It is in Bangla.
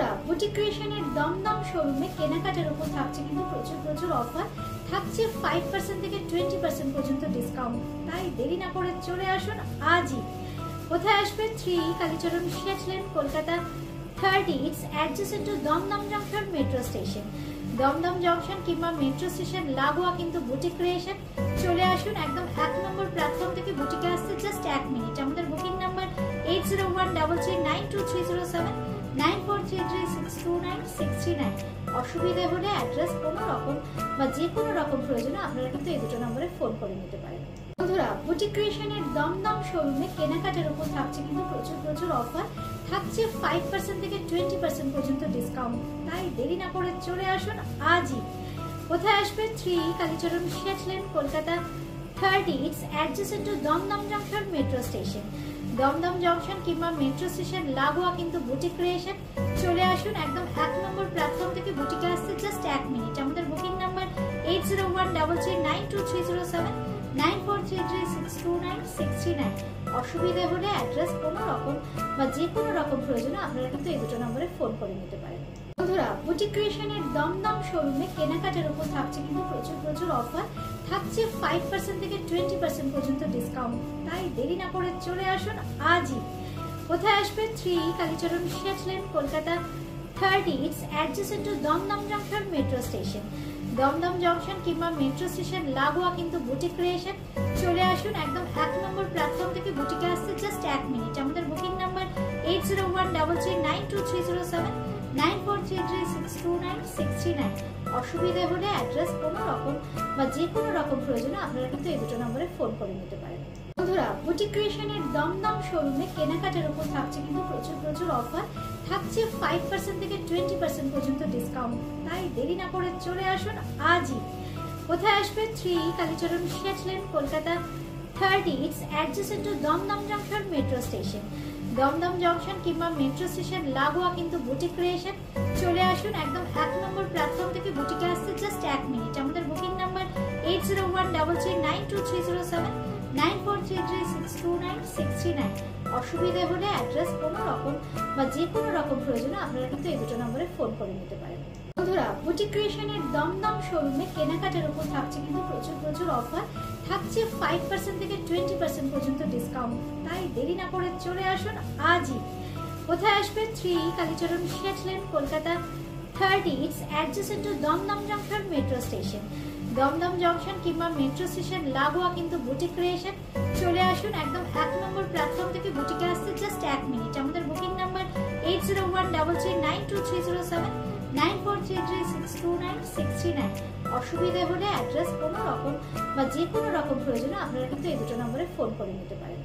বন্ধুরা বুটিক ক্রিয়েশনের দমদম শোরুমে কেনাকাটার উপর থাকছে কিন্তু প্রচুর অফার থাকছে 5% থেকে 20% পর্যন্ত ডিসকাউন্ট। তাই দেরি না করে চলে আসুন আজই। কোথায় আসবে? 3 Kalicharan Sett lane, Kolkata 30। It's adjacent to Dumdum junction metro station. Dumdum junction কিংবা মেট্রো স্টেশন লাগোয়া কিন্তু বুটিক ক্রিয়েশন। চলে আসুন, একদম 1 নম্বর প্ল্যাটফর্ম থেকে বুটিকে আসতে জাস্ট 1 মিনিট। আমাদের বুকিং নাম্বার 8013392307 9433629639। অসুবিধা হলে অ্যাড্রেস কোনো রকম বা যে কোনো রকম প্রয়োজনে আপনারা কিন্তু এই দুটো নম্বরে ফোন করে নিতে পারেন। বন্ধুরা বুটিক ক্রিয়েশনের দমদম শোরুমে কেনাকাটার উপর থাকছে কিন্তু প্রচুর অফার থাকছে 5% থেকে 20% পর্যন্ত ডিসকাউন্ট। তাই দেরি না করে চলে আসুন আজই। কোথায় আসবে? 3 Kalicharan Sett lane, Kolkata 30। It's adjacent to Dumdum junction metro station. Dumdum junction কিংবা মেট্রো স্টেশন লাগোয়া কিন্তু বুটিক ক্রিয়েশন। চলে আসুন, একদম 1 নম্বর প্ল্যাটফর্ম থেকে বুটিকে আসতে জাস্ট 1 মিনিট। আমাদের বুকিং নাম্বার 8013392307 9433629639। অসুবিধা হলে অ্যাড্রেস কোনো রকম বা যে কোনো রকম প্রয়োজনে আপনারা কিন্তু এই দুটো নম্বরে ফোন করে নিতে পারেন। বন্ধুরা বুটিক ক্রিয়েশনের দমদম শোরুমে কেনাকাটার উপর থাকছে কিন্তু প্রচুর অফার থাকছে 5% থেকে 20% পর্যন্ত ডিসকাউন্ট। তাই দেরি না করে চলে আসুন আজই। কোথায় আসবে? 3 Kalicharan Sett lane, Kolkata 30। It's adjacent to Dumdum junction metro station. Dumdum junction কিংবা মেট্রো স্টেশন লাগোয়া কিন্তু বুটিক ক্রিয়েশন। চলে আসুন, একদম 1 নম্বর প্ল্যাটফর্ম থেকে বুটিকে আসতে জাস্ট 1 মিনিট। আমাদের বুকিং নাম্বার 8013392307 9433629639। অসুবিধা হলে অ্যাড্রেস কোনো রকম বা যে কোনো রকম প্রয়োজনে আপনারা কিন্তু এই দুটো নম্বরে ফোন করে নিতে পারেন। বন্ধুরা বুটিক ক্রিয়েশনের দমদম শোরুমে কেনাকাটার উপর থাকছে কিন্তু প্রচুর অফার থাকছে 5% থেকে 20% পর্যন্ত ডিসকাউন্ট। তাই দেরি না করে চলে আসুন আজই। কোথায় আসবে? 3 Kalicharan Sett lane, Kolkata 30। It's adjacent to Dumdum junction metro station. Dumdum junction কিংবা মেট্রো স্টেশন লাগোয়া কিন্তু বুটিক ক্রিয়েশন। চলে আসুন, একদম 1 নম্বর প্ল্যাটফর্ম থেকে বুটিকে আসতে জাস্ট 1 মিনিট। আমাদের বুকিং নাম্বার 8013392307 9433629639। অসুবিধা হলে অ্যাড্রেস কোনো রকম বা যে কোনো রকম প্রয়োজনে আপনারা কিন্তু এই দুটো নম্বরে ফোন করে নিতে পারেন। বন্ধুরা বুটিক ক্রিয়েশনের দমদম শোরুমে কেনাকাটার উপর থাকছে কিন্তু প্রচুর অফার থাকছে 5% থেকে 20% পর্যন্ত ডিসকাউন্ট। তাই দেরি না করে চলে আসুন আজই। কোথায় আসবে? 3 Kalicharan Sett lane, Kolkata 30। It's adjacent to Dumdum junction metro station. Dumdum junction কিংবা মেট্রো স্টেশন লাগোয়া কিন্তু বুটিক ক্রিয়েশন। চলে আসুন, একদম 1 নম্বর প্ল্যাটফর্ম থেকে বুটিকে আসতে জাস্ট 1 মিনিট। আমাদের বুকিং নাম্বার 8013392307 9433629639। অসুবিধা হলে অ্যাড্রেস কোনো রকম বা যে কোনো রকম প্রয়োজনে আপনারা কিন্তু এই দুটো নম্বরে ফোন করে নিতে পারেন।